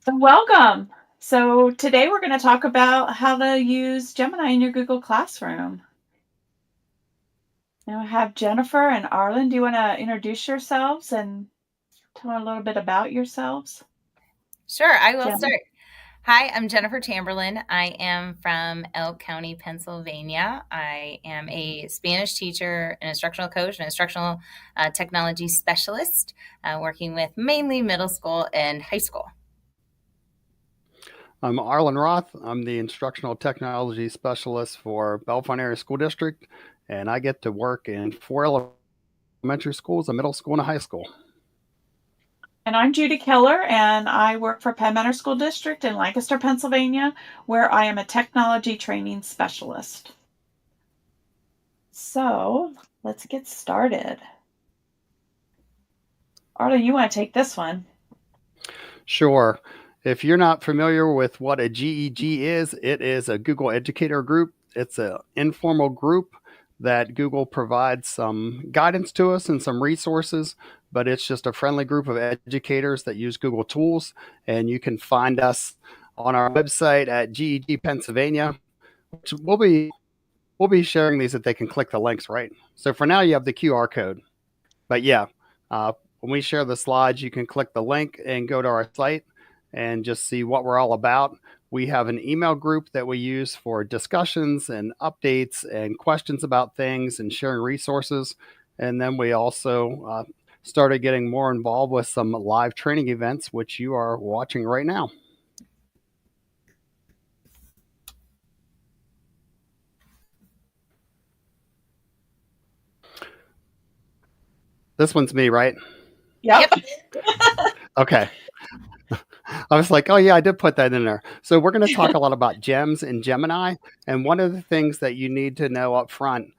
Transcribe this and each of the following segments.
So welcome. So today we're going to talk about how to use Gemini in your Google Classroom. Now I have Jennifer and Arlen. Do you want to introduce yourselves and tell a little bit about yourselves? Sure, I will Jen. start. Hi, I'm Jennifer Chamberlain. I am from Elk County, Pennsylvania. I am a Spanish teacher, an instructional coach, an instructional technology specialist, working with mainly middle school and high school. I'm Arlen Roth. I'm the instructional technology specialist for Bellefonte Area School District, and I get to work in 4 elementary schools, a middle school, and a high school. And I'm Judy Keller, and I work for Penn Manor School District in Lancaster, Pennsylvania, where I am a technology training specialist. So let's get started. Arlen, you want to take this one? Sure. If you're not familiar with what a GEG is, it is a Google Educator Group. It's an informal group that Google provides some guidance to us and some resources, but it's just a friendly group of educators that use Google tools. And you can find us on our website at GEG Pennsylvania, which we'll be sharing these that they can click the links, right? So for now, you have the QR code. But yeah, when we share the slides, you can click the link and go to our site and just see what we're all about. We have an email group that we use for discussions and updates and questions about things and sharing resources. And then we also started getting more involved with some live training events, which you are watching right now. This one's me, right? Yep. Okay. I was like, oh, yeah, I did put that in there. So we're going to talk a lot about gems in Gemini. And one of the things that you need to know up front,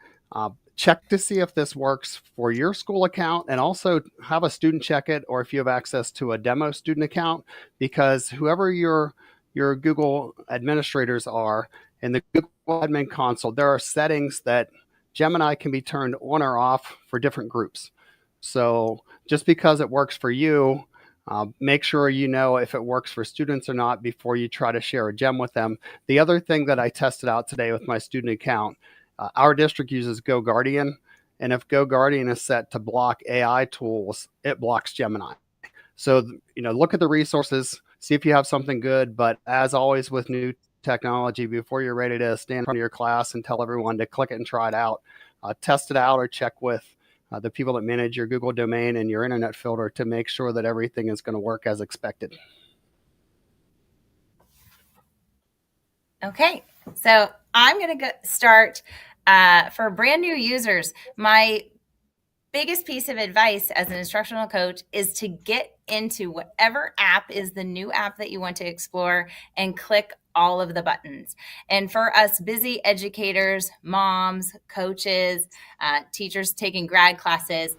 check to see if this works for your school account, and also have a student check it, or if you have access to a demo student account, because whoever your Google administrators are in the Google admin console, there are settings that Gemini can be turned on or off for different groups. So just because it works for you, make sure you know if it works for students or not before you try to share a gem with them. The other thing that I tested out today with my student account, our district uses GoGuardian, and if GoGuardian is set to block AI tools, it blocks Gemini. So, look at the resources, see if you have something good. But as always with new technology, before you're ready to stand in front of your class and tell everyone to click it and try it out, test it out or check with the people that manage your Google domain and your internet filter to make sure that everything is going to work as expected. Okay, so I'm going to start for brand new users. My biggest piece of advice as an instructional coach is to get into whatever app is the new app that you want to explore and click all of the buttons. And for us busy educators, moms, coaches, teachers taking grad classes,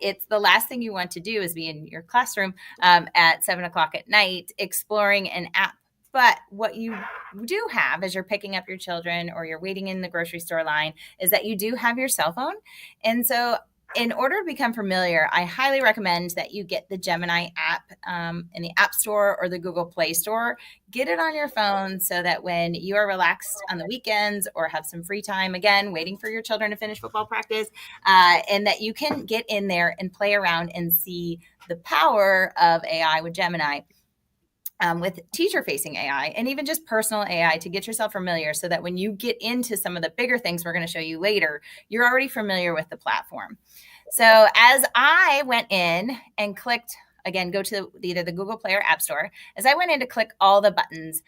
it's the last thing you want to do is be in your classroom at 7 o'clock at night exploring an app. But what you do have as you're picking up your children or you're waiting in the grocery store line is that you do have your cell phone. And so in order to become familiar, I highly recommend that you get the Gemini app in the App Store or the Google Play Store. Get it on your phone so that when you are relaxed on the weekends or have some free time, again, waiting for your children to finish football practice, and that you can get in there and play around and see the power of AI with Gemini. With teacher-facing AI and even just personal AI to get yourself familiar so that when you get into some of the bigger things we're going to show you later, you're already familiar with the platform. So as I went in and clicked, again, go to either the Google Play or App Store. As I went in to click all the buttons,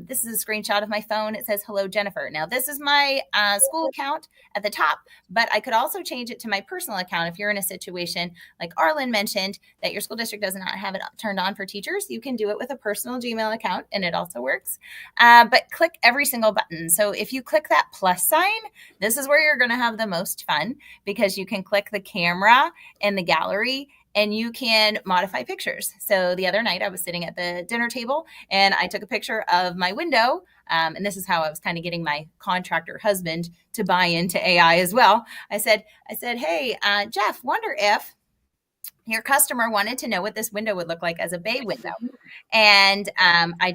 this is a screenshot of my phone. It says, hello, Jennifer. Now, this is my school account at the top, but I could also change it to my personal account. If you're in a situation like Arlen mentioned, that your school district does not have it turned on for teachers, you can do it with a personal Gmail account, and it also works. But click every single button. So if you click that plus sign, this is where you're going to have the most fun because you can click the camera and the gallery and you can modify pictures. So the other night I was sitting at the dinner table and I took a picture of my window. And this is how I was kind of getting my contractor husband to buy into AI as well. I said, hey, Jeff, wonder if your customer wanted to know what this window would look like as a bay window. And I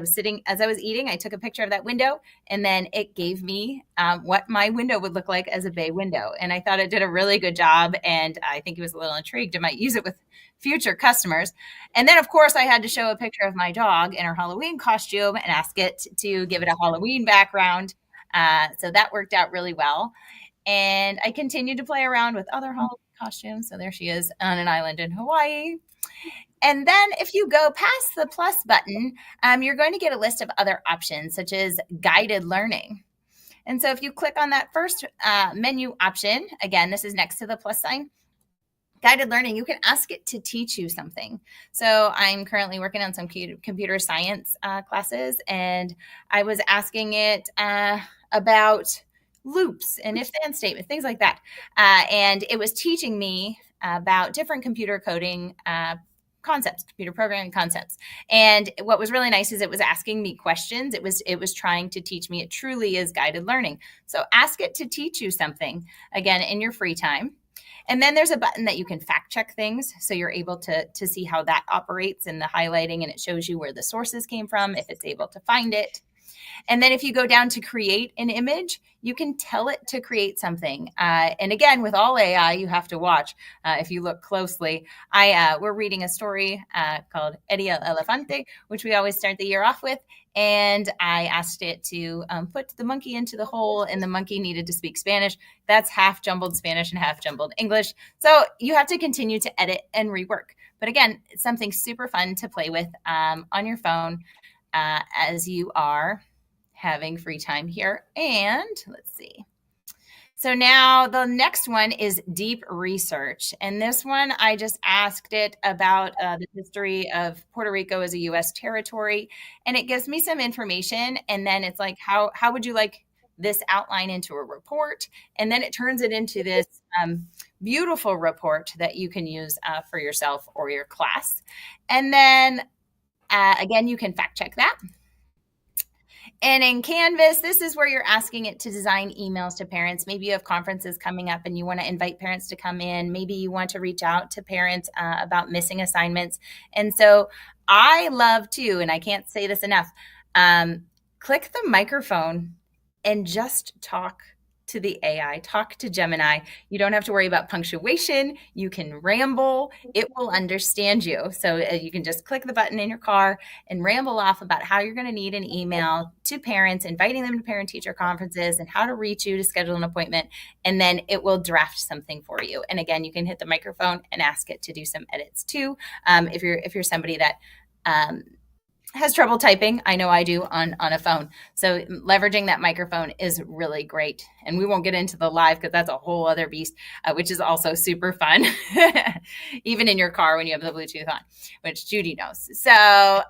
was sitting, as I was eating, I took a picture of that window, and then it gave me what my window would look like as a bay window. And I thought it did a really good job. And I think he was a little intrigued. I might use it with future customers. And then, of course, I had to show a picture of my dog in her Halloween costume and ask it to give it a Halloween background. So that worked out really well. And I continued to play around with other Halloween costumes. So there she is on an island in Hawaii. And then if you go past the plus button, you're going to get a list of other options, such as guided learning. And so if you click on that first menu option, again, this is next to the plus sign, guided learning, you can ask it to teach you something. So I'm currently working on some computer science classes, and I was asking it about loops and if-then statements, things like that. And it was teaching me about different computer coding concepts, computer programming concepts. And what was really nice is it was asking me questions. It was trying to teach me. It truly is guided learning. So ask it to teach you something, again, in your free time. And then there's a button that you can fact check things. So you're able to see how that operates in the highlighting, and it shows you where the sources came from, if it's able to find it. And then if you go down to create an image, you can tell it to create something. And again, with all AI, you have to watch. If you look closely, we're reading a story called Eddie el Elefante, which we always start the year off with. And I asked it to put the monkey into the hole, and the monkey needed to speak Spanish. That's half jumbled Spanish and half jumbled English. So you have to continue to edit and rework. But again, it's something super fun to play with on your phone as you are having free time here. And let's see. So now the next one is deep research. And this one, I just asked it about the history of Puerto Rico as a U.S. territory. And it gives me some information. And then it's like, how would you like this outline into a report? And then it turns it into this beautiful report that you can use for yourself or your class. And then again, you can fact check that. And in Canvas, this is where you're asking it to design emails to parents. Maybe you have conferences coming up and you want to invite parents to come in. Maybe you want to reach out to parents about missing assignments. And so I love to, and I can't say this enough, click the microphone and just talk to the AI, talk to Gemini. You don't have to worry about punctuation. You can ramble. It will understand you. So you can just click the button in your car and ramble off about how you're going to need an email to parents, inviting them to parent-teacher conferences, and how to reach you to schedule an appointment. And then it will draft something for you. And again, you can hit the microphone and ask it to do some edits too. If you're somebody that has trouble typing, I know I do on a phone. So leveraging that microphone is really great. And we won't get into the live because that's a whole other beast, which is also super fun, even in your car when you have the Bluetooth on, which Judy knows. So,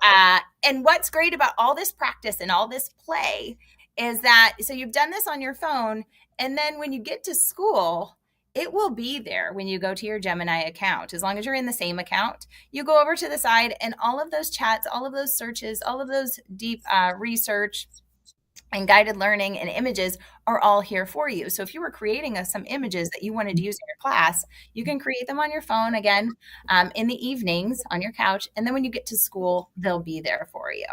and what's great about all this practice and all this play is that, so you've done this on your phone, and then when you get to school, it will be there when you go to your Gemini account. As long as you're in the same account, you go over to the side, and all of those chats, all of those searches, all of those deep research and guided learning and images are all here for you. So if you were creating some images that you wanted to use in your class, you can create them on your phone again in the evenings on your couch. And then when you get to school, they'll be there for you.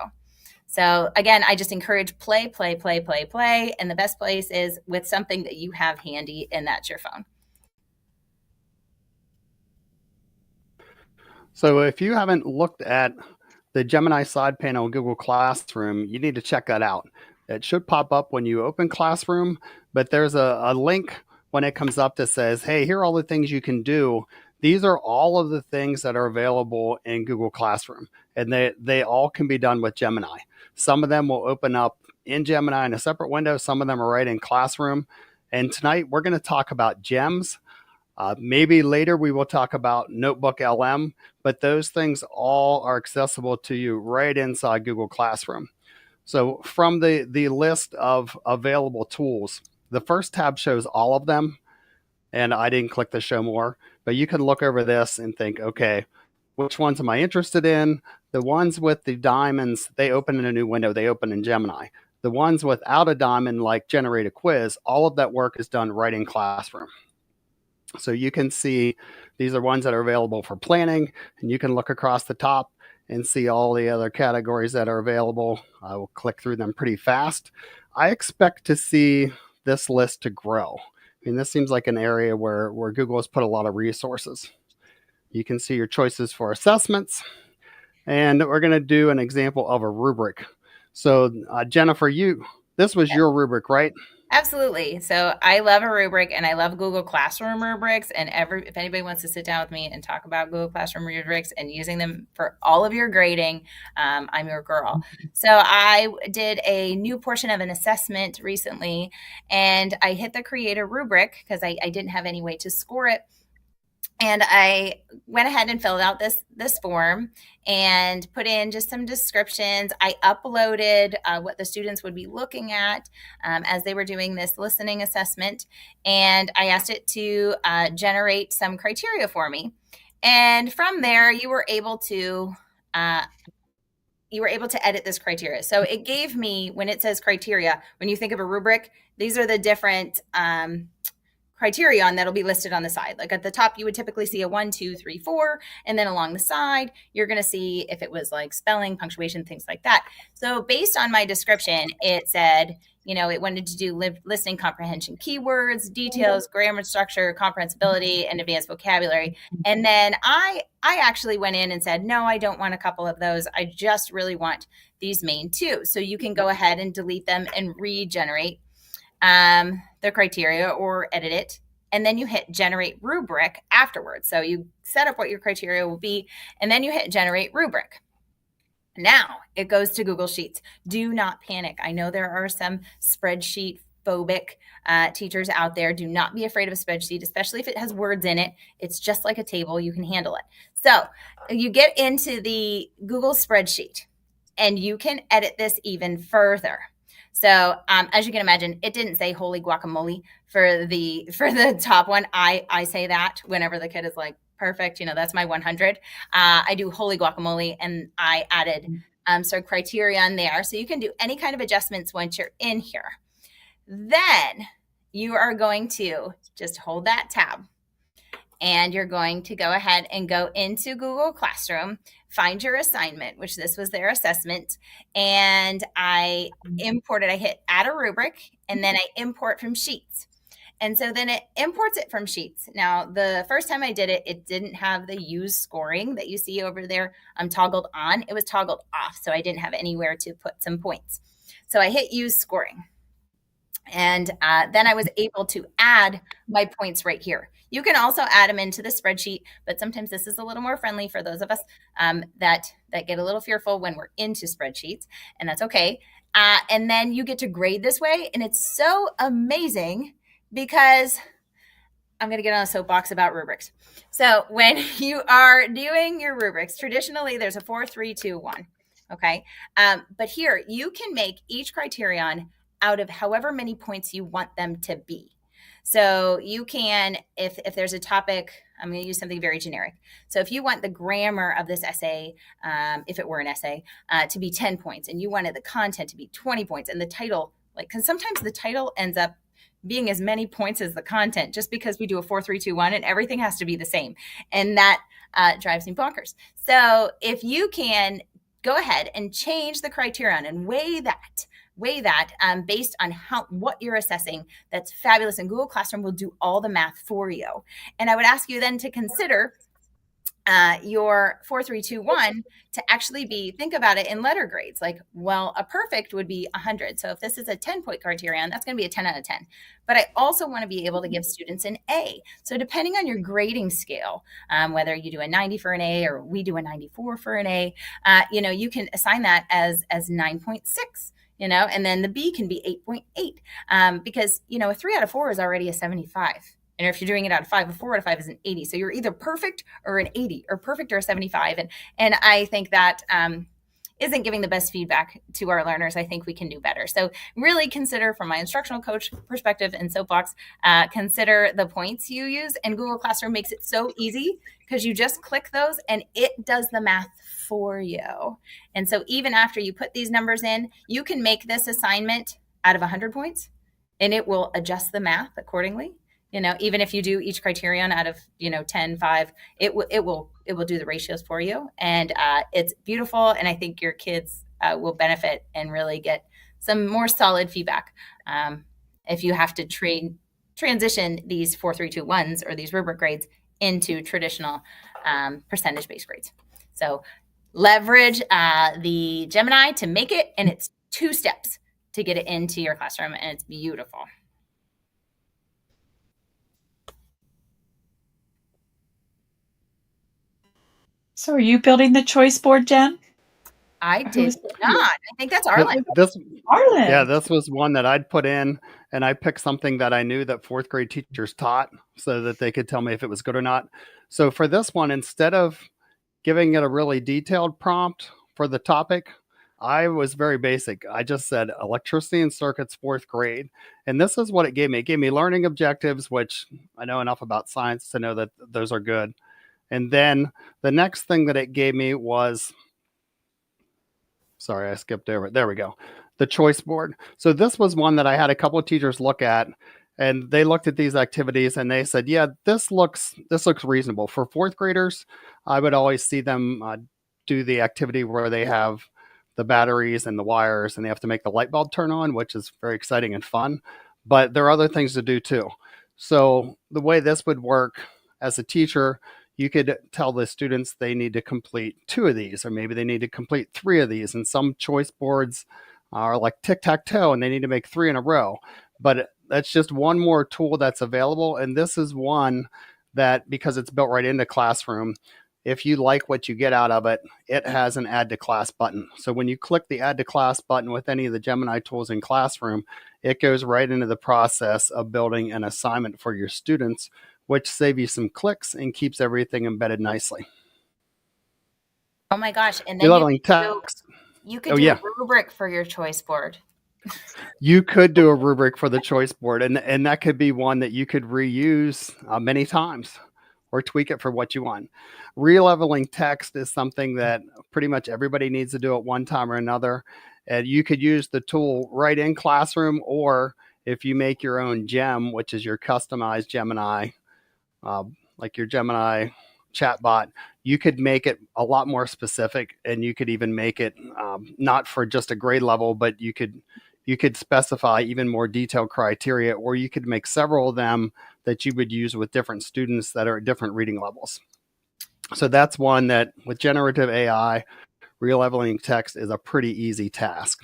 So again, I just encourage play, play, play, play, play. And the best place is with something that you have handy, and that's your phone. So if you haven't looked at the Gemini side panel in Google Classroom, you need to check that out. It should pop up when you open Classroom, but there's a link when it comes up that says, hey, here are all the things you can do. These are all of the things that are available in Google Classroom, and they all can be done with Gemini. Some of them will open up in Gemini in a separate window. Some of them are right in Classroom. And tonight we're going to talk about gems. Maybe later we will talk about Notebook LM, but those things all are accessible to you right inside Google Classroom. So from the list of available tools, the first tab shows all of them, and I didn't click the show more, but you can look over this and think, okay, which ones am I interested in? The ones with the diamonds, they open in a new window, they open in Gemini. The ones without a diamond, like generate a quiz, all of that work is done right in Classroom. So you can see These are ones that are available for planning, and you can look across the top and see all the other categories that are available. I will click through them pretty fast. I expect to see this list to grow. I mean, this seems like an area where Google has put a lot of resources. You can see your choices for assessments, and we're going to do an example of a rubric. So Jennifer, this was your rubric, right? Absolutely. So I love a rubric, and I love Google Classroom rubrics. And if anybody wants to sit down with me and talk about Google Classroom rubrics and using them for all of your grading, I'm your girl. So I did a new portion of an assessment recently, and I hit the create a rubric because I didn't have any way to score it. And I went ahead and filled out this form and put in just some descriptions. I uploaded what the students would be looking at as they were doing this listening assessment. And I asked it to generate some criteria for me. And from there, you were able to edit this criteria. So it gave me, when it says criteria, when you think of a rubric, these are the different criterion that'll be listed on the side. Like at the top, you would typically see a 1, 2, 3, 4, and then along the side, you're going to see if it was like spelling, punctuation, things like that. So based on my description, it said, it wanted to do listening comprehension keywords, details, grammar structure, comprehensibility, and advanced vocabulary. And then I actually went in and said, no, I don't want a couple of those. I just really want these main two. So you can go ahead and delete them and regenerate the criteria or edit it. And then you hit generate rubric afterwards. So you set up what your criteria will be, and then you hit generate rubric. Now it goes to Google Sheets. Do not panic. I know there are some spreadsheet phobic teachers out there. Do not be afraid of a spreadsheet, especially if it has words in it. It's just like a table. You can handle it. So you get into the Google spreadsheet, and you can edit this even further. So as you can imagine, it didn't say holy guacamole for the top one. I say that whenever the kid is like, perfect, that's my 100. I do holy guacamole, and I added some criteria on there. So you can do any kind of adjustments once you're in here. Then you are going to just hold that tab, and you're going to go ahead and go into Google Classroom, find your assignment, which this was their assessment. And I hit add a rubric, and then I import from Sheets. And so then it imports it from Sheets. Now, the first time I did it, it didn't have the use scoring that you see over there toggled on. It was toggled off, so I didn't have anywhere to put some points. So I hit use scoring. And then I was able to add my points right here. You can also add them into the spreadsheet, but sometimes this is a little more friendly for those of us that get a little fearful when we're into spreadsheets, and that's okay. And then you get to grade this way, and it's so amazing because I'm going to get on a soapbox about rubrics. So when you are doing your rubrics, traditionally there's a 4, 3, 2, 1. Okay. But here you can make each criterion out of however many points you want them to be. So you can, if there's a topic, I'm going to use something very generic. So if you want the grammar of this essay, if it were an essay, to be 10 points, and you wanted the content to be 20 points, and the title, because sometimes the title ends up being as many points as the content, just because we do a 4, 3, 2, 1, and everything has to be the same. And that drives me bonkers. So if you can go ahead and change the criterion and weigh that based on what you're assessing, that's fabulous. And Google Classroom will do all the math for you. And I would ask you then to consider your 4, 3, 2, 1 to actually think about it in letter grades. Like, well, a perfect would be 100. So if this is a 10-point criterion, that's going to be a 10 out of 10. But I also want to be able to give students an A. So depending on your grading scale, whether you do a 90 for an A or we do a 94 for an A, you can assign that as 9.6. And then the B can be 8.8 because, a 3 out of 4 is already a 75. And if you're doing it out of 5, a 4 out of 5 is an 80. So you're either perfect or an 80, or perfect or a 75. And I think that isn't giving the best feedback to our learners. I think we can do better. So really consider, from my instructional coach perspective and soapbox, consider the points you use. And Google Classroom makes it so easy because you just click those and it does the math for you. And so even after you put these numbers in, you can make this assignment out of 100 points and it will adjust the math accordingly. Even if you do each criterion out of 10, 5, it will do the ratios for you, and it's beautiful. And I think your kids will benefit and really get some more solid feedback if you have to transition these 4 3 2 1s or these rubric grades into traditional percentage based grades. So leverage the Gemini to make it, and it's 2 steps to get it into your classroom, and it's beautiful. So are you building the choice board, Jen? I did not. I think that's Arlen. Arlen. This was one that I'd put in, and I picked something that I knew that 4th grade teachers taught so that they could tell me if it was good or not. So for this one, instead of giving it a really detailed prompt for the topic, I was very basic. I just said electricity and circuits 4th grade. And this is what it gave me. It gave me learning objectives, which I know enough about science to know that those are good. And then the next thing that it gave me was, sorry, I skipped over it. There we go. The choice board. So this was one that I had a couple of teachers look at, and they looked at these activities and they said, yeah, this looks reasonable. For 4th graders, I would always see them do the activity where they have the batteries and the wires and they have to make the light bulb turn on, which is very exciting and fun. But there are other things to do too. So the way this would work as a teacher, you could tell the students they need to complete 2 of these, or maybe they need to complete 3 of these. And some choice boards are like tic-tac-toe and they need to make 3 in a row. But that's just one more tool that's available. And this is one that, because it's built right into Classroom, if you like what you get out of it, it has an add to class button. So when you click the add to class button with any of the Gemini tools in Classroom, it goes right into the process of building an assignment for your students, which save you some clicks and keeps everything embedded nicely. Oh my gosh. And then you could do a rubric for your choice board. You could do a rubric for the choice board, and that could be one that you could reuse many times or tweak it for what you want. Releveling text is something that pretty much everybody needs to do at one time or another. And you could use the tool right in Classroom, or if you make your own gem, which is your customized Gemini, like your Gemini chatbot, you could make it a lot more specific, and you could even make it not for just a grade level, but you could specify even more detailed criteria, or you could make several of them that you would use with different students that are at different reading levels. So that's one that with generative AI, releveling text is a pretty easy task.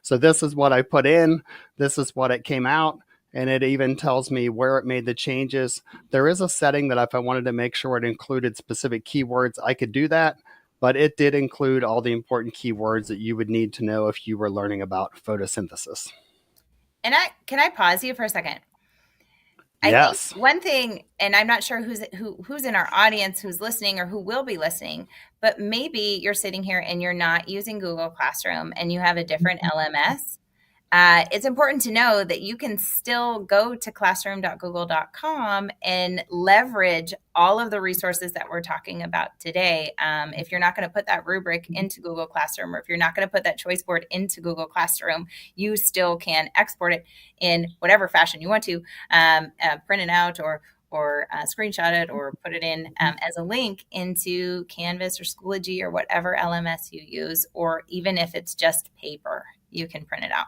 So this is what I put in. This is what it came out. And it even tells me where it made the changes. There is a setting that if I wanted to make sure it included specific keywords, I could do that. But it did include all the important keywords that you would need to know if you were learning about photosynthesis. And can I pause you for a second? Yes. I think one thing, and I'm not sure who's in our audience, who's listening or who will be listening, but maybe you're sitting here and you're not using Google Classroom and you have a different LMS. It's important to know that you can still go to classroom.google.com and leverage all of the resources that we're talking about today. If you're not going to put that rubric into Google Classroom, or if you're not going to put that choice board into Google Classroom, you still can export it in whatever fashion you want to, print it out or screenshot it or put it in as a link into Canvas or Schoology or whatever LMS you use, or even if it's just paper, you can print it out.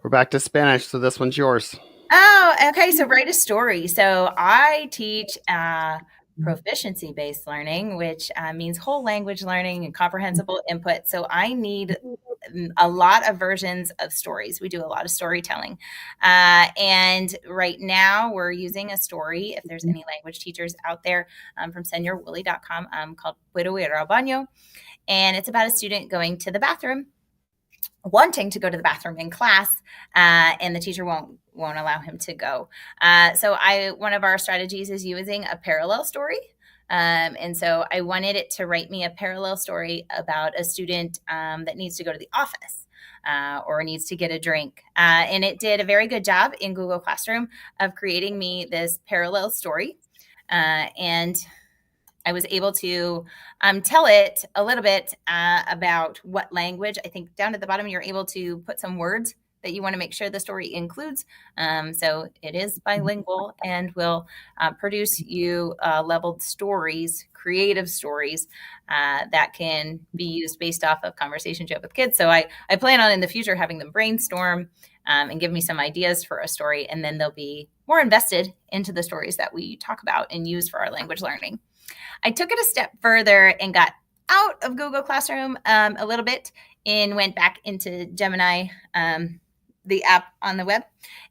We're back to Spanish, so this one's yours. Oh, okay. So write a story. So I teach proficiency-based learning, which means whole language learning and comprehensible input. So I need a lot of versions of stories. We do a lot of storytelling. And right now we're using a story, if there's any language teachers out there, from senorwooly.com called Puedo ir al baño. And it's about a student going to the bathroom, wanting to go to the bathroom in class, and the teacher won't allow him to go. So one of our strategies is using a parallel story. And so I wanted it to write me a parallel story about a student that needs to go to the office or needs to get a drink. And it did a very good job in Google Classroom of creating me this parallel story. And I was able to tell it a little bit about what language. I think down at the bottom, you're able to put some words that you want to make sure the story includes. So it is bilingual, and will produce you leveled stories, creative stories that can be used based off of conversations you have with kids. So I plan on in the future having them brainstorm and give me some ideas for a story, and then they'll be more invested into the stories that we talk about and use for our language learning. I took it a step further and got out of Google Classroom a little bit and went back into Gemini, the app on the web.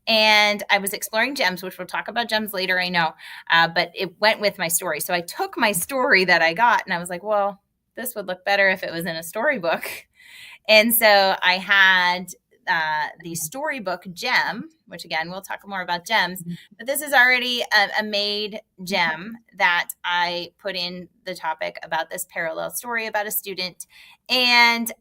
And I was exploring gems, which we'll talk about gems later, I know, but it went with my story. So I took my story that I got and I was like, well, this would look better if it was in a storybook. And so I had the storybook gem, which again, we'll talk more about gems, but this is already a made gem that I put in the topic about this parallel story about a student. And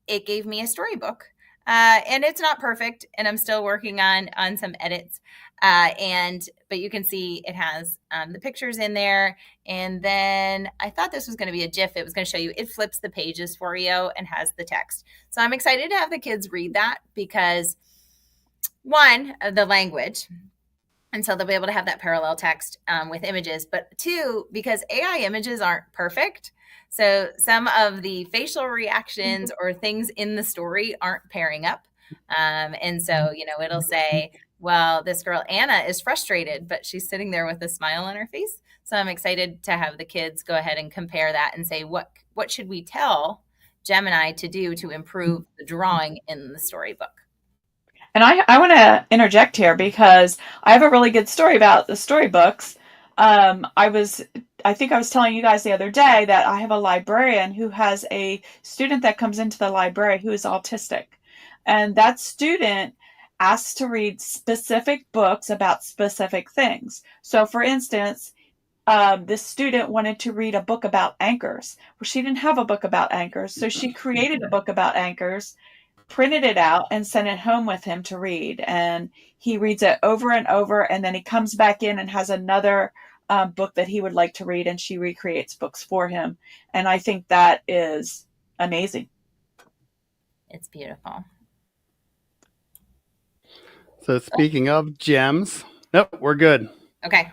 it gave me a storybook. And it's not perfect, and I'm still working on some edits. But you can see it has the pictures in there. And then I thought this was going to be a GIF. It was going to show you, it flips the pages for you and has the text. So I'm excited to have the kids read that because, one, the language. And so they'll be able to have that parallel text with images. But two, because AI images aren't perfect. So some of the facial reactions or things in the story aren't pairing up. And so, it'll say, well, this girl, Anna, is frustrated, but she's sitting there with a smile on her face. So I'm excited to have the kids go ahead and compare that and say, what should we tell Gemini to do to improve the drawing in the storybook? And I want to interject here because I have a really good story about the storybooks. I think I was telling you guys the other day that I have a librarian who has a student that comes into the library who is autistic. And that student asks to read specific books about specific things. So for instance, this student wanted to read a book about anchors. Well, she didn't have a book about anchors. So she created a book about anchors, printed it out, and sent it home with him to read. And he reads it over and over. And then he comes back in and has another book that he would like to read, and she recreates books for him. And I think that is amazing. It's beautiful. So speaking of gems, nope, we're good. Okay.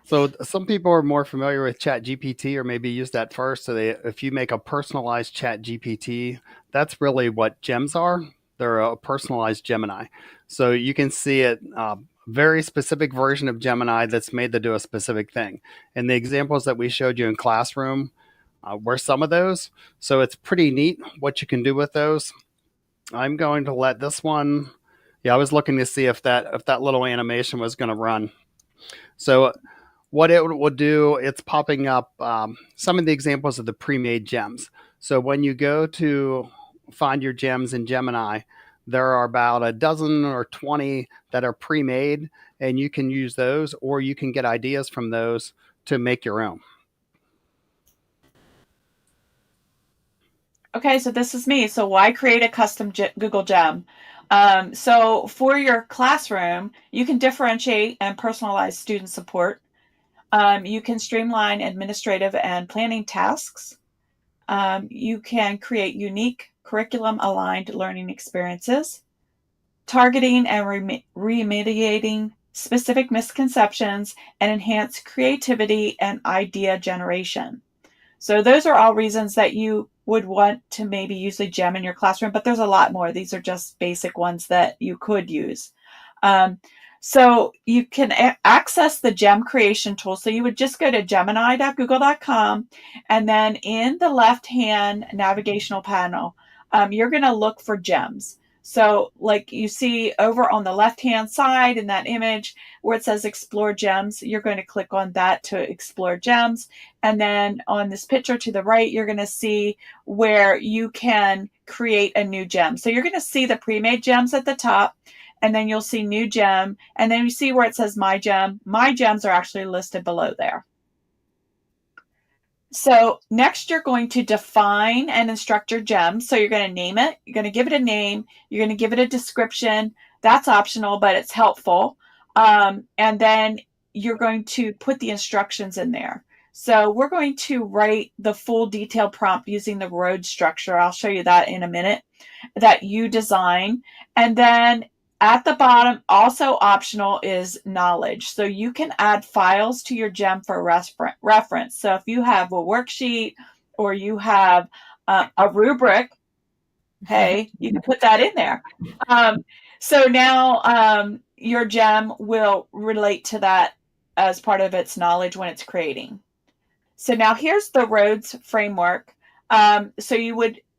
So some people are more familiar with ChatGPT or maybe use that first. So if you make a personalized ChatGPT, that's really what gems are. They're a personalized Gemini. So you can see it, very specific version of Gemini that's made to do a specific thing. And the examples that we showed you in classroom were some of those. So it's pretty neat what you can do with those. I'm going to let this one. Yeah, I was looking to see if that little animation was going to run. So what it will do, it's popping up some of the examples of the pre-made gems. So when you go to find your gems in Gemini, there are about a dozen or 20 that are pre-made, and you can use those, or you can get ideas from those to make your own. Okay, so this is me. So why create a custom Google Gem? So for your classroom, you can differentiate and personalize student support. You can streamline administrative and planning tasks. You can create unique curriculum-aligned learning experiences, targeting and remediating specific misconceptions, and enhance creativity and idea generation. So those are all reasons that you would want to maybe use a gem in your classroom, but there's a lot more. These are just basic ones that you could use. So you can access the gem creation tool. So you would just go to gemini.google.com, and then in the left-hand navigational panel, you're going to look for gems. So like you see over on the left-hand side in that image where it says explore gems, you're going to click on that to explore gems. And then on this picture to the right, you're going to see where you can create a new gem. So you're going to see the pre-made gems at the top, and then you'll see new gem. And then you see where it says my gem. My gems are actually listed below there. So next you're going to define and instruct your gem. So you're going to name it. You're going to give it a name. You're going to give it a description. That's optional, but it's helpful. And then you're going to put the instructions in there. So we're going to write the full detailed prompt using the road structure. I'll show you that in a minute. that you design. And then at the bottom, also optional, is knowledge. So you can add files to your gem for reference. So if you have a worksheet or you have a rubric, hey, you can put that in there. So now your gem will relate to that as part of its knowledge when it's creating. So now here's the roads framework. So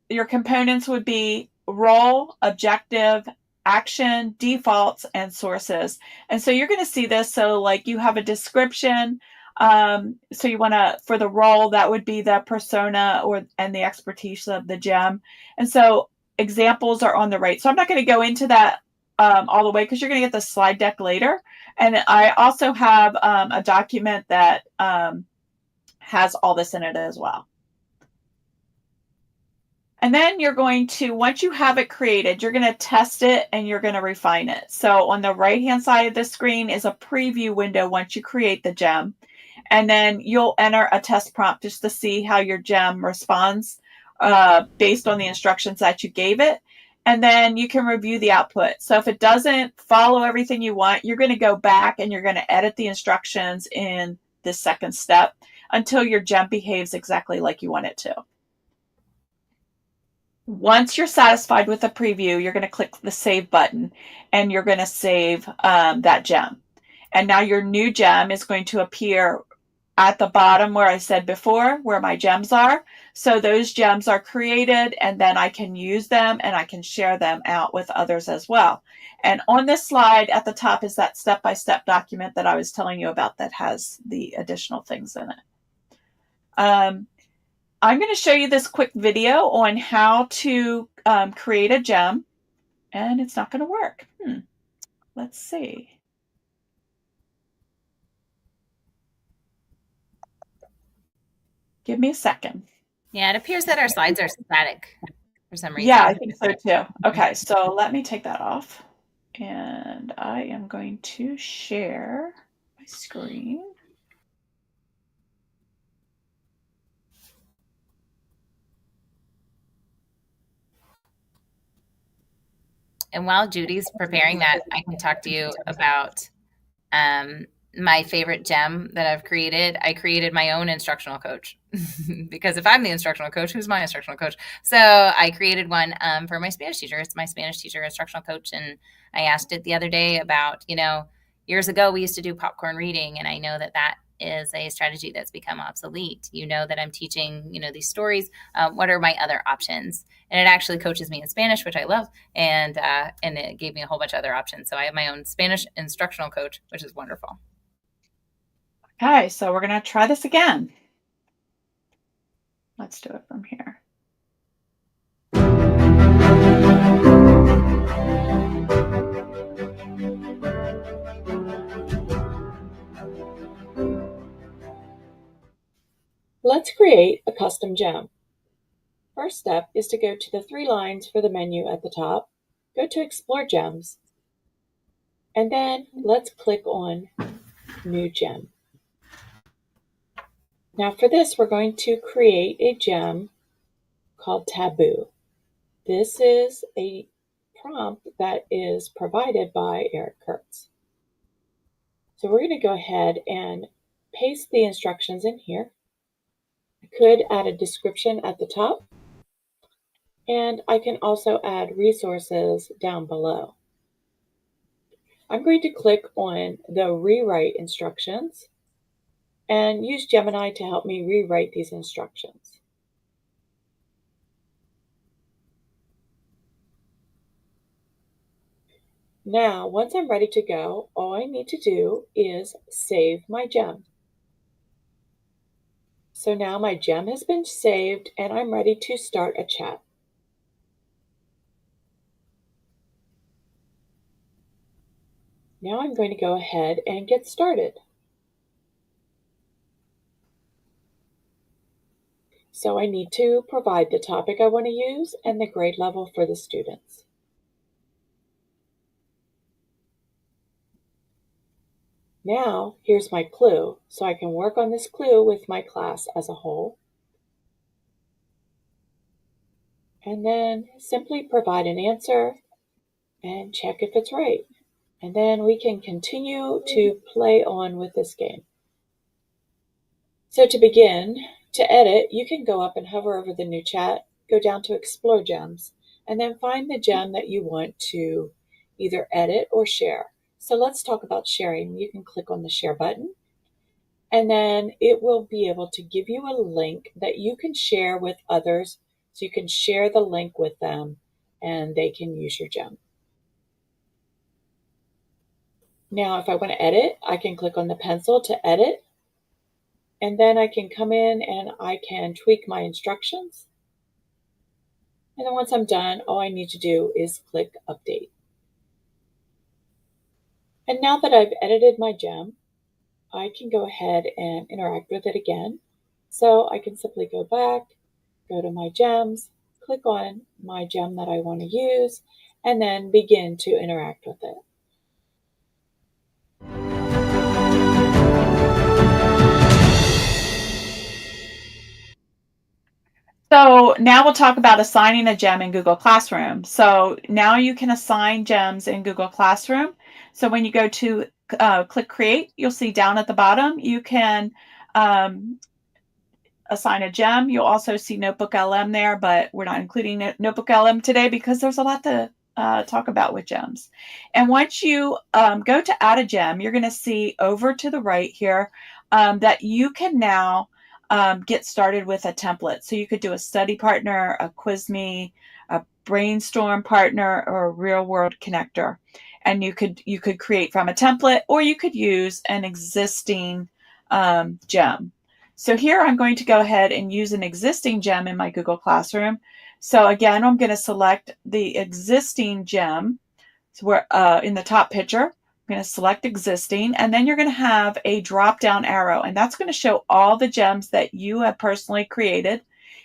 your components would be role, objective, action, defaults, and sources. And so you're going to see this. So like you have a description. So you want to, for the role, that would be the persona and the expertise of the gem. And so examples are on the right. So I'm not going to go into that all the way because you're going to get the slide deck later. And I also have a document that has all this in it as well. And then you're going to, once you have it created, you're going to test it and you're going to refine it. So on the right-hand side of the screen is a preview window once you create the gem. And then you'll enter a test prompt just to see how your gem responds based on the instructions that you gave it. And then you can review the output. So if it doesn't follow everything you want, you're going to go back and you're going to edit the instructions in the second step until your gem behaves exactly like you want it to. Once you're satisfied with the preview, you're going to click the save button and you're going to save that gem. And now your new gem is going to appear at the bottom where I said before, where my gems are. So those gems are created and then I can use them and I can share them out with others as well. And on this slide at the top is that step-by-step document that I was telling you about that has the additional things in it. I'm going to show you this quick video on how to create a gem, and it's not going to work. Let's see. Give me a second. Yeah, it appears that our slides are static for some reason. Yeah, I think so too. Okay, so let me take that off. And I am going to share my screen. And while Judy's preparing that, I can talk to you about my favorite gem that I've created. I created my own instructional coach because if I'm the instructional coach, who's my instructional coach? So I created one for my Spanish teacher. It's my Spanish teacher instructional coach. And I asked it the other day about, years ago we used to do popcorn reading. And I know that that is a strategy that's become obsolete. You know that I'm teaching, these stories. What are my other options? And it actually coaches me in Spanish, which I love. And it gave me a whole bunch of other options. So I have my own Spanish instructional coach, which is wonderful. Okay, so we're going to try this again. Let's do it from here. Let's create a custom gem. First step is to go to the 3 lines for the menu at the top, go to Explore Gems, and then let's click on New Gem. Now for this, we're going to create a gem called Taboo. This is a prompt that is provided by Eric Kurtz. So we're going to go ahead and paste the instructions in here. I could add a description at the top, and I can also add resources down below. I'm going to click on the rewrite instructions and use Gemini to help me rewrite these instructions. Now, once I'm ready to go, all I need to do is save my gem. So now my gem has been saved and I'm ready to start a chat. Now I'm going to go ahead and get started. So I need to provide the topic I want to use and the grade level for the students. Now, here's my clue, so I can work on this clue with my class as a whole. and then simply provide an answer and check if it's right. And then we can continue to play on with this game. So to begin, to edit, you can go up and hover over the new chat, go down to Explore Gems, and then find the gem that you want to either edit or share. So let's talk about sharing. You can click on the share button, and then it will be able to give you a link that you can share with others. So you can share the link with them and they can use your gem. Now, if I want to edit, I can click on the pencil to edit. And then I can come in and I can tweak my instructions. And then once I'm done, all I need to do is click update. And now that I've edited my gem, I can go ahead and interact with it again. So I can simply go back, go to my gems, click on my gem that I want to use, and then begin to interact with it. So now we'll talk about assigning a gem in Google Classroom. So now you can assign gems in Google Classroom. So when you go to click Create, you'll see down at the bottom, you can assign a gem. You'll also see Notebook LM there, but we're not including Notebook LM today because there's a lot to talk about with gems. And once you go to add a gem, you're going to see over to the right here that you can now get started with a template. So you could do a study partner, a quiz me, a brainstorm partner, or a real world connector. And you could create from a template, or you could use an existing gem. So here I'm going to go ahead and use an existing gem in my Google Classroom. So again, I'm going to select the existing gem. So we're in the top picture. I'm going to select existing, and then you're going to have a drop-down arrow, and that's going to show all the gems that you have personally created.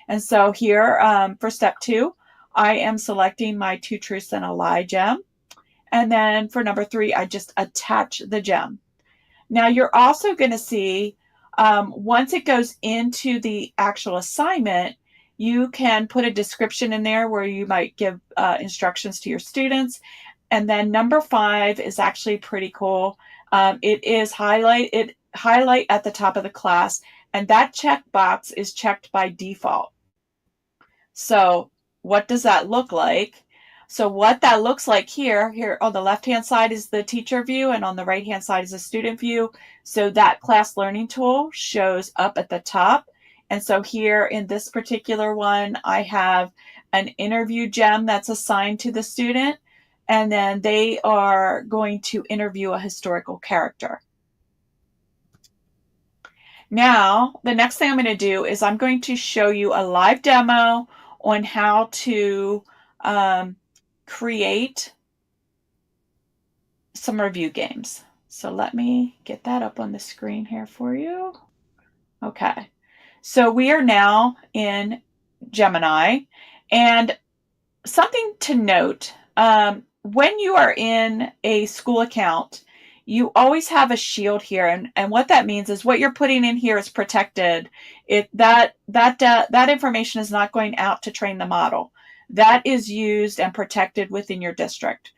And so here for step 2, I am selecting my 2 truths and a lie gem. And then for number 3, I just attach the gem. Now you're also going to see once it goes into the actual assignment, you can put a description in there where you might give instructions to your students. And then number 5 is actually pretty cool. It is highlight at the top of the class, and that checkbox is checked by default. So what does that look like? So what that looks like here on the left-hand side is the teacher view, and on the right-hand side is the student view. So that class learning tool shows up at the top. And so here in this particular one, I have an interview gem that's assigned to the student, and then they are going to interview a historical character. Now, the next thing I'm going to do is I'm going to show you a live demo on how to create some review games. So let me get that up on the screen here for you. Okay, so we are now in Gemini, and something to note, when you are in a school account, you always have a shield here, and what that means is what you're putting in here is protected. That information is not going out to train the model. That is used and protected within your district.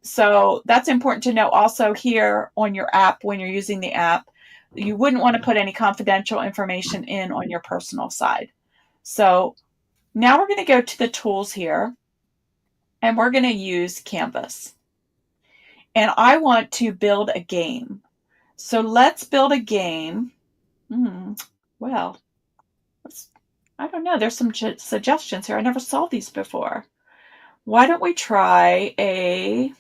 So that's important to know also here on your app. When you're using the app, you wouldn't want to put any confidential information in on your personal side. So now we're going to go to the tools here, and we're going to use Canvas. And I want to build a game. So let's build a game. Well, I don't know. There's some suggestions here. I never saw these before. Why don't we try a...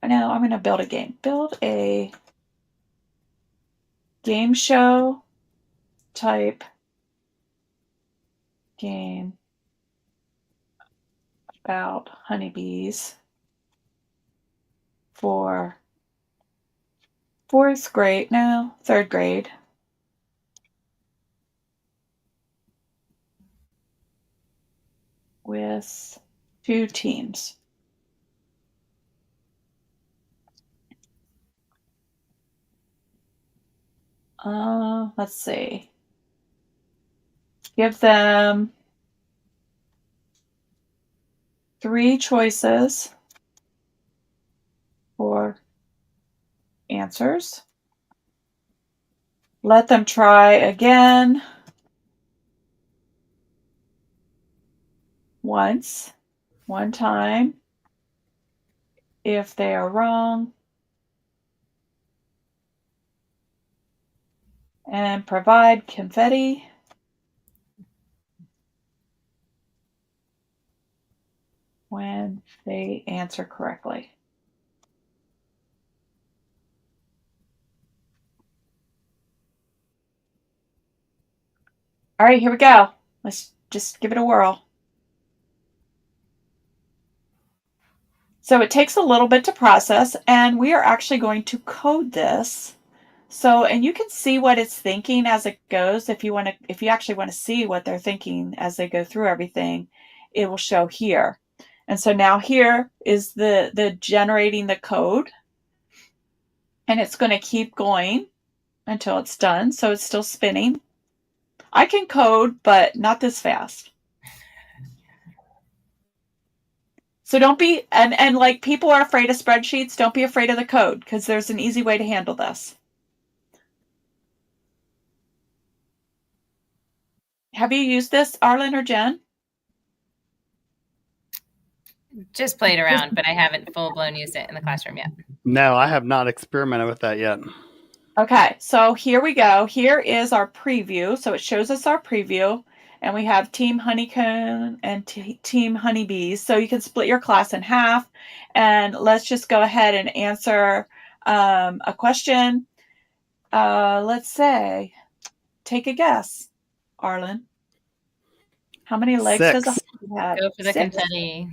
No, I'm going to build a game. Build a game show type game about honeybees for third grade. With 2 teams. Let's see. give them 3 choices for answers. Let them try again once, one time. If they are wrong, and provide confetti when they answer correctly. All right, here we go. Let's just give it a whirl. So it takes a little bit to process, and we are actually going to code this. So, and you can see what it's thinking as it goes. If you actually want to see what they're thinking as they go through everything, it will show here. And so now here is the generating the code, and it's going to keep going until it's done. So it's still spinning. I can code, but not this fast. So don't be, and like people are afraid of spreadsheets, don't be afraid of the code, because there's an easy way to handle this. Have you used this, Arlen or Jen? Just played around, but I haven't full blown used it in the classroom yet. No, I have not experimented with that yet. Okay, so here we go. Here is our preview. So it shows us our preview, and we have Team Honeycomb and Team Honeybees. So you can split your class in half, and let's just go ahead and answer a question. Let's say, take a guess, Arlen. How many legs does a 6. honey have? Go for the 6? confetti.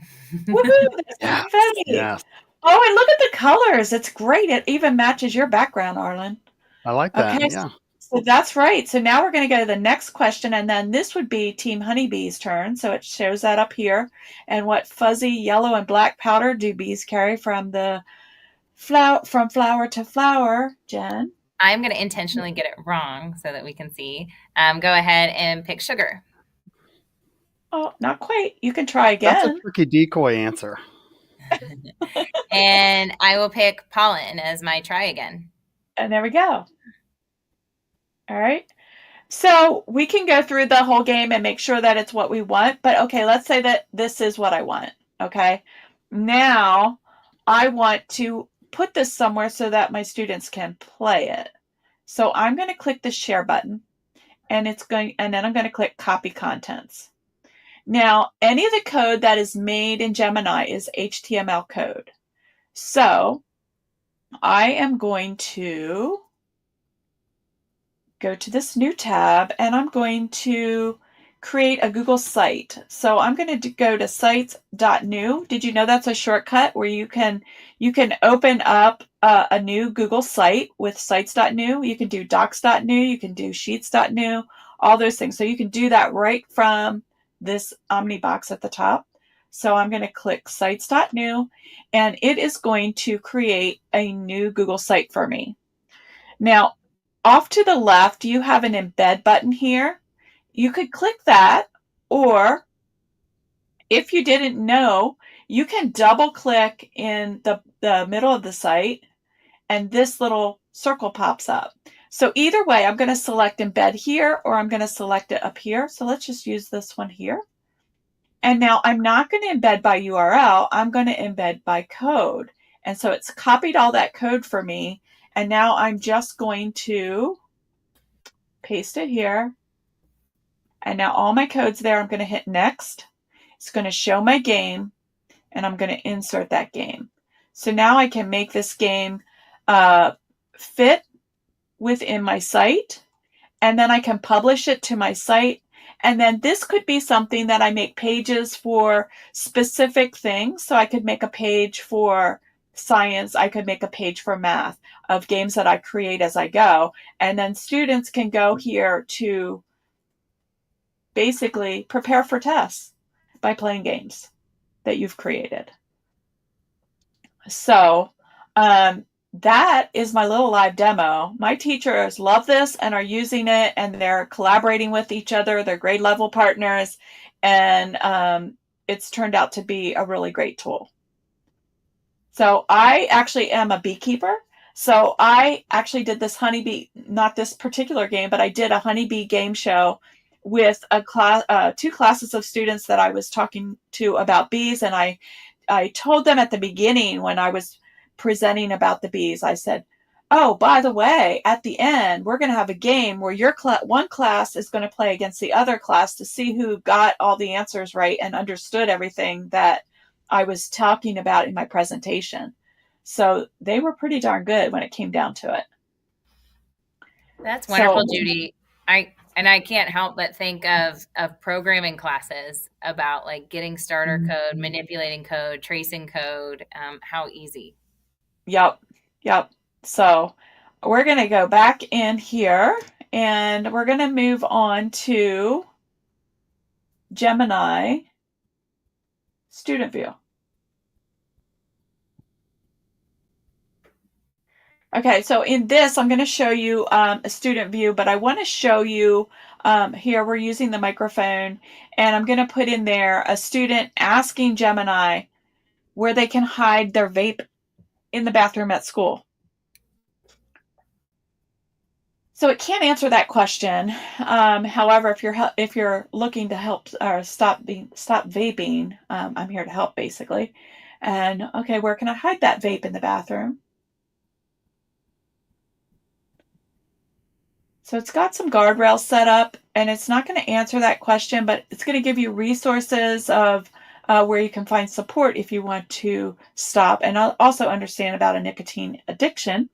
Woohoo! There's Yes, confetti. yes. Oh, and look at the colors. It's great. It even matches your background, Arlen. I like that. Okay, Yeah. so that's right. So now we're going to go to the next question, and then this would be Team Honeybee's turn. So it shows that up here. And what fuzzy yellow and black powder do bees carry from the flower to flower, Jen? I'm going to intentionally get it wrong so that we can see. Go ahead and pick sugar. Oh, not quite. You can try That's a again. tricky decoy answer. And I will pick pollen as my try again. And there we go. All right. So we can go through the whole game and make sure that it's what we want. But okay, let's say that this is what I want. Okay. Now I want to put this somewhere so that my students can play it. So I'm going to click the share button, and then I'm going to click copy contents. Now, any of the code that is made in Gemini is HTML code. So I am going to go to this new tab, and I'm going to create a Google site. So I'm going to go to sites.new. Did you know that's a shortcut where you can open up a new Google site with sites.new? You can do docs.new, you can do sheets.new, all those things. So you can do that right from this Omni box at the top. So I'm going to click sites.new, and it is going to create a new Google site for me. Now, off to the left, you have an embed button here. You could click that, or if you didn't know, you can double click in the middle of the site, and this little circle pops up. So either way, I'm going to select embed here, or I'm going to select it up here. So let's just use this one here. And now I'm not going to embed by URL. I'm going to embed by code. And so it's copied all that code for me. And now I'm just going to paste it here. And now all my code's there. I'm going to hit next. It's going to show my game, and I'm going to insert that game. So now I can make this game fit within my site, and then I can publish it to my site. And then this could be something that I make pages for specific things. So I could make a page for science. I could make a page for math of games that I create as I go. And then students can go here to basically prepare for tests by playing games that you've created. So that is my little live demo. My teachers love this and are using it, and they're collaborating with each other. They're grade level partners, and it's turned out to be a really great tool. So I actually am a beekeeper. So I actually did this honeybee, not this particular game, but I did a honeybee game show with a class, two classes of students that I was talking to about bees, and I told them at the beginning when I was presenting about the bees, I said, "Oh, by the way, at the end, we're going to have a game where your one class is going to play against the other class to see who got all the answers right and understood everything that I was talking about in my presentation." So they were pretty darn good when it came down to it. That's wonderful, So, Judy. I can't help but think of programming classes about like getting starter code, manipulating code, tracing code. How easy. yep, yep. So we're going to go back in here and we're going to move on to Gemini student view. Okay, so in this, I'm going to show you a student view, but I want to show you here we're using the microphone, and I'm going to put in there a student asking Gemini where they can hide their vape in the bathroom at school. So it can't answer that question. However, if you're looking to help or stop vaping, I'm here to help basically. And okay, where can I hide that vape in the bathroom? So it's got some guardrails set up, and it's not going to answer that question, but it's going to give you resources of where you can find support if you want to stop and also understand about a nicotine addiction.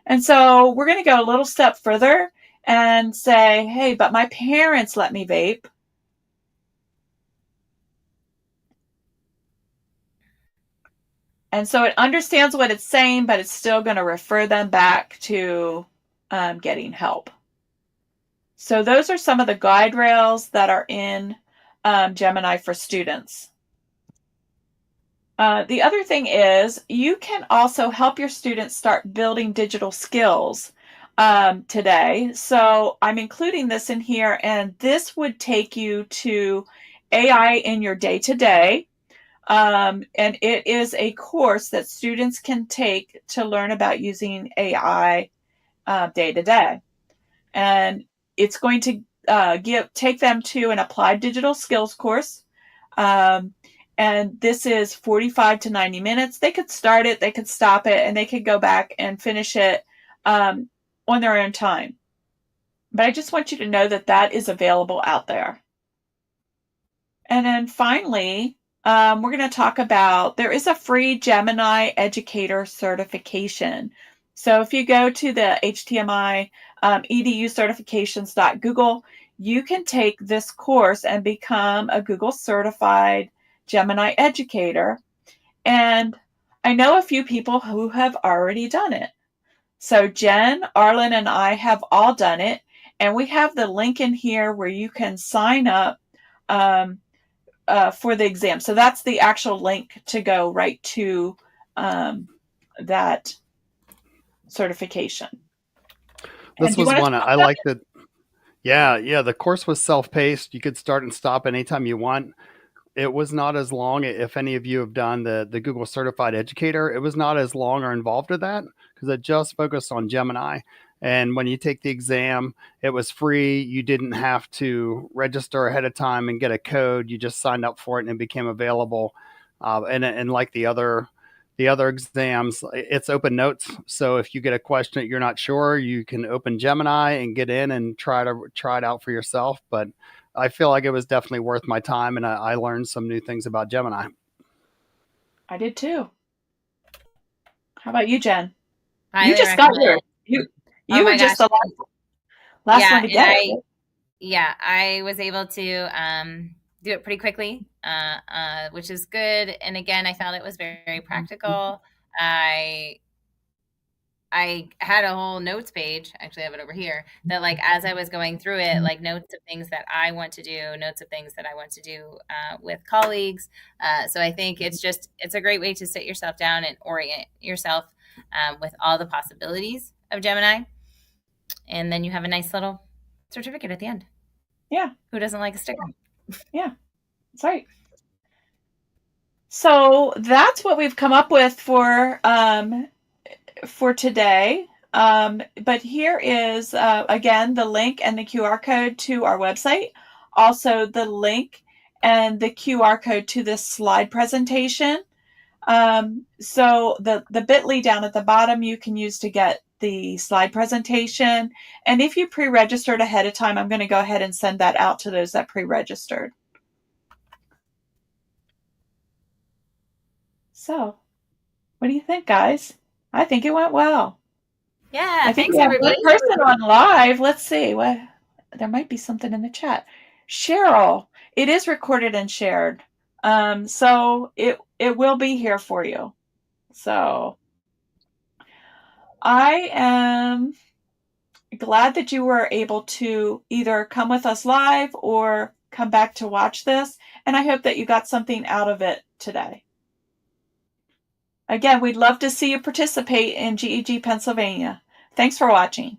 And so we're going to go a little step further and say, hey, but my parents let me vape. And so it understands what it's saying, but it's still going to refer them back to getting help. So those are some of the guide rails that are in Gemini for students. The other thing is you can also help your students start building digital skills today. So I'm including this in here, and this would take you to AI in your day-to-day. And it is a course that students can take to learn about using AI day to day. And it's going to take them to an applied digital skills course. And this is 45 to 90 minutes. They could start it, they could stop it, and they could go back and finish it on their own time. But I just want you to know that that is available out there. And then finally, we're going to talk about there is a free Gemini educator certification. So if you go to the HTMI educertifications.google, you can take this course and become a Google certified Gemini educator. And I know a few people who have already done it. So Jen, Arlen, and I have all done it. And we have the link in here where you can sign up for the exam. So that's the actual link to go right to that certification. This was one I liked it. Yeah. The course was self-paced. You could start and stop anytime you want. It was not as long. If any of you have done the Google Certified Educator, it was not as long or involved with that because it just focused on Gemini. And when you take the exam, it was free. You didn't have to register ahead of time and get a code. You just signed up for it and it became available. And like the other exams, it's open notes. So if you get a question that you're not sure, you can open Gemini and get in and try it out for yourself. But I feel like it was definitely worth my time, and I learned some new things about Gemini. I did too. How about you, Jen? Highly You just got recommend. yours. Oh You my were just gosh. the last Yeah, one to get it. Yeah, I was able to do it pretty quickly, which is good. And again, I found it was very, very practical. I had a whole notes page. Actually, I have it over here. That like as I was going through it, like notes of things that I want to do, notes of things that I want to do with colleagues. So I think it's a great way to sit yourself down and orient yourself with all the possibilities of Gemini. And then you have a nice little certificate at the end. Yeah. Who doesn't like a sticker? Yeah, that's right. So that's what we've come up with for today. But here is, again, the link and the QR code to our website. Also the link and the QR code to this slide presentation. So the bit.ly down at the bottom you can use to get the slide presentation. And if you pre-registered ahead of time, I'm going to go ahead and send that out to those that pre-registered. So, what do you think, guys? I think it went well. Yeah, I think thanks we have everybody. one person on live. Let's see. What? There might be something in the chat. Cheryl, it is recorded and shared. So it will be here for you. So I am glad that you were able to either come with us live or come back to watch this. And I hope that you got something out of it today. Again, we'd love to see you participate in GEG Pennsylvania. Thanks for watching.